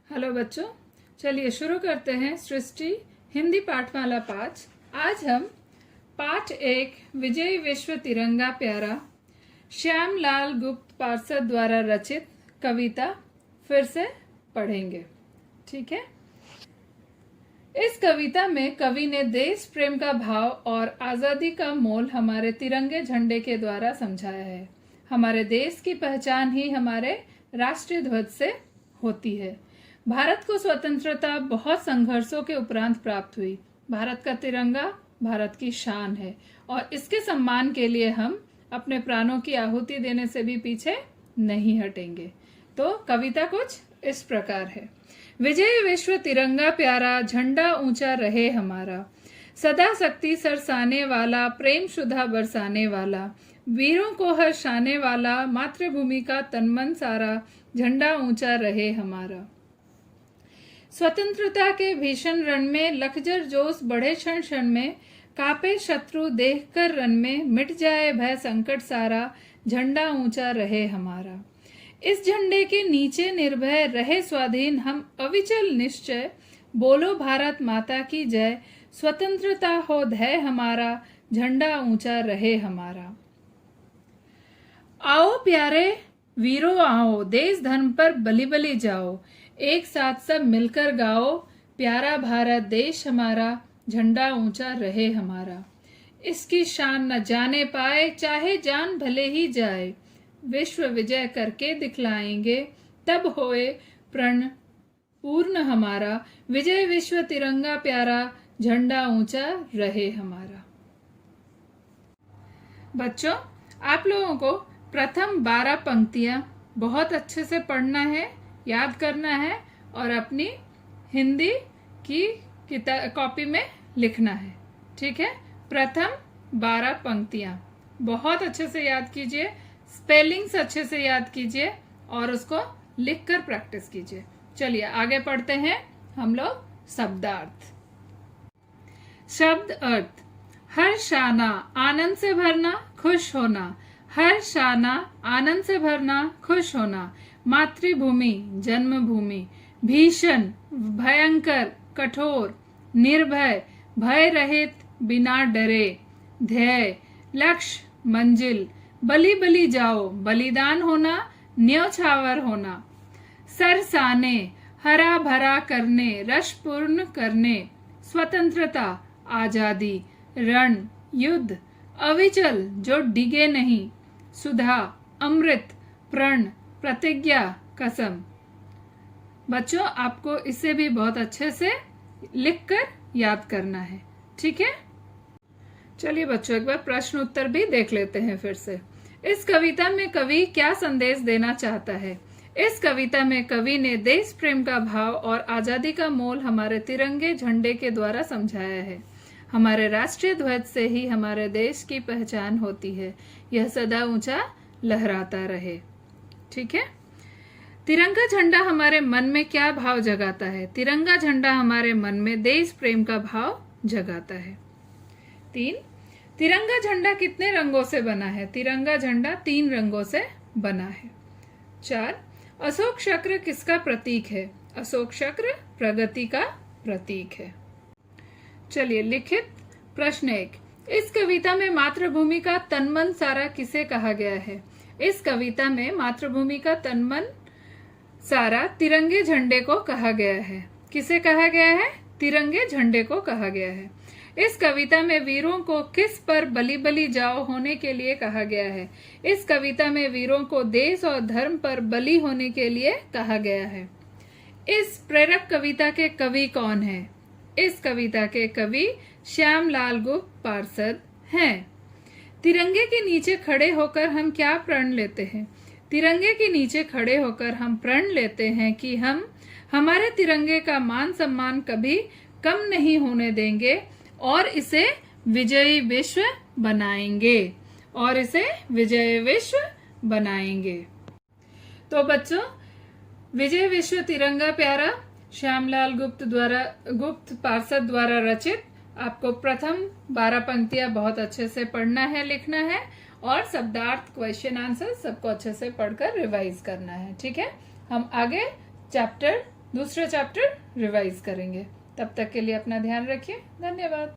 Hello बच्चों, चलिए शुरू करते हैं सृष्टि हिंदी पाठमाला 5। आज हम पाठ 1 विजयी विश्व तिरंगा प्यारा श्यामलाल गुप्त पार्षद द्वारा रचित कविता फिर से पढ़ेंगे। ठीक है। इस कविता में कवि ने देश प्रेम का भाव और आजादी का मोल हमारे तिरंगे झंडे के द्वारा समझाया है। हमारे देश की पहचान ही हमारे राष्ट्रीय ध्वज से होती है। भारत को स्वतंत्रता बहुत संघर्षों के उपरांत प्राप्त हुई। भारत का तिरंगा भारत की शान है और इसके सम्मान के लिए हम अपने प्राणों की आहुति देने से भी पीछे नहीं हटेंगे। तो कविता कुछ इस प्रकार है। विजय विश्व तिरंगा प्यारा, झंडा ऊंचा रहे हमारा, सदा शक्ति सरसाने वाला, प्रेम सुधा बरसाने वाला, वीरों को हर्षाने वाला, मातृभूमि का तन मन सारा, झंडा ऊंचा रहे हमारा। स्वतंत्रता के भीषण रण में लखजर जोश बढ़े क्षण क्षण में, कापे शत्रु देखकर रण में, मिट जाए भय संकट सारा, झंडा ऊंचा रहे हमारा। इस झंडे के नीचे निर्भय रहे स्वाधीन हम, अविचल निश्चय, बोलो भारत माता की जय, स्वतंत्रता हो धैर्य हमारा, झंडा ऊंचा रहे हमारा। आओ प्यारे वीरों आओ, देश धर्म पर बलि बलि जाओ, एक साथ सब मिलकर गाओ, प्यारा भारत देश हमारा, झंडा ऊंचा रहे हमारा। इसकी शान न जाने पाए चाहे जान भले ही जाए, विश्व विजय करके दिखलाएंगे तब होए प्रण पूर्ण हमारा, विजय विश्व तिरंगा प्यारा, झंडा ऊंचा रहे हमारा। बच्चों, आप लोगों को प्रथम 12 पंक्तियां बहुत अच्छे से पढ़ना है, याद करना है और अपनी हिंदी की कॉपी में लिखना है। ठीक है। प्रथम 12 पंक्तियां बहुत अच्छे से याद कीजिए, स्पेलिंग्स अच्छे से याद कीजिए और उसको लिखकर प्रैक्टिस कीजिए। चलिए आगे पढ़ते हैं हम लोग शब्दार्थ। शब्द अर्थ: हर्षाना, आनंद से भरना, खुश होना। हर्षाना, आनंद से भरना, खुश होना। मातृभूमि, जन्मभूमि। भीषण, भयंकर, कठोर। निर्भय, भय रहित, बिना डरे। ध्येय, लक्ष्य, मंजिल। बलि बलि जाओ, बलिदान होना, न्योछावर होना। सरसाने, हरा भरा करने, रस पूर्ण करने। स्वतंत्रता, आजादी। रण, युद्ध। अविचल, जो डिगे नहीं। सुधा, अमृत। प्रण, प्रतिज्ञा, कसम। बच्चों, आपको इसे भी बहुत अच्छे से लिखकर याद करना है। ठीक है। चलिए बच्चों, एक बार प्रश्न उत्तर भी देख लेते हैं फिर से। इस कविता में कवि क्या संदेश देना चाहता है? इस कविता में कवि ने देश प्रेम का भाव और आजादी का मोल हमारे तिरंगे झंडे के द्वारा समझाया है। हमारे राष्ट्रीय ध्वज से ही हमारे देश की पहचान होती है, यह सदा ऊंचा लहराता रहे। ठीक है। तिरंगा झंडा हमारे मन में क्या भाव जगाता है? तिरंगा झंडा हमारे मन में देश प्रेम का भाव जगाता है। 3, तिरंगा झंडा कितने रंगों से बना है? तिरंगा झंडा 3 रंगों से बना है। 4, अशोक चक्र किसका प्रतीक है? अशोक चक्र प्रगति का प्रतीक है। चलिए लिखित प्रश्न 1, इस कविता में मातृभूमि का तन मन सारा किसे कहा गया है? इस कविता में मातृभूमि का तन मन सारा तिरंगे झंडे को कहा गया है। किसे कहा गया है? तिरंगे झंडे को कहा गया है। इस कविता में वीरों को किस पर बलि बलि जाओ होने के लिए कहा गया है? इस कविता में वीरों को देश और धर्म पर बलि होने के लिए कहा गया है। इस प्रेरक कविता के कवि कौन है? इस कविता के कवि श्यामलाल गुप्त पार्षद हैं। तिरंगे के नीचे खड़े होकर हम क्या प्रण लेते हैं? तिरंगे के नीचे खड़े होकर हम प्रण लेते हैं कि हम हमारे तिरंगे का मान सम्मान कभी कम नहीं होने देंगे और इसे विजयी विश्व बनाएंगे। और इसे विजयी विश्व बनाएंगे। तो बच्चों, विजय विश्व तिरंगा प्यारा श्यामलाल गुप्त पार्षद द्वारा रचित आपको प्रथम 12 पंक्तियां बहुत अच्छे से पढ़ना है, लिखना है और शब्दार्थ, क्वेश्चन आंसर सबको अच्छे से पढ़कर रिवाइज करना है। ठीक है। हम आगे चैप्टर दूसरा चैप्टर रिवाइज करेंगे। तब तक के लिए अपना ध्यान रखिए। धन्यवाद।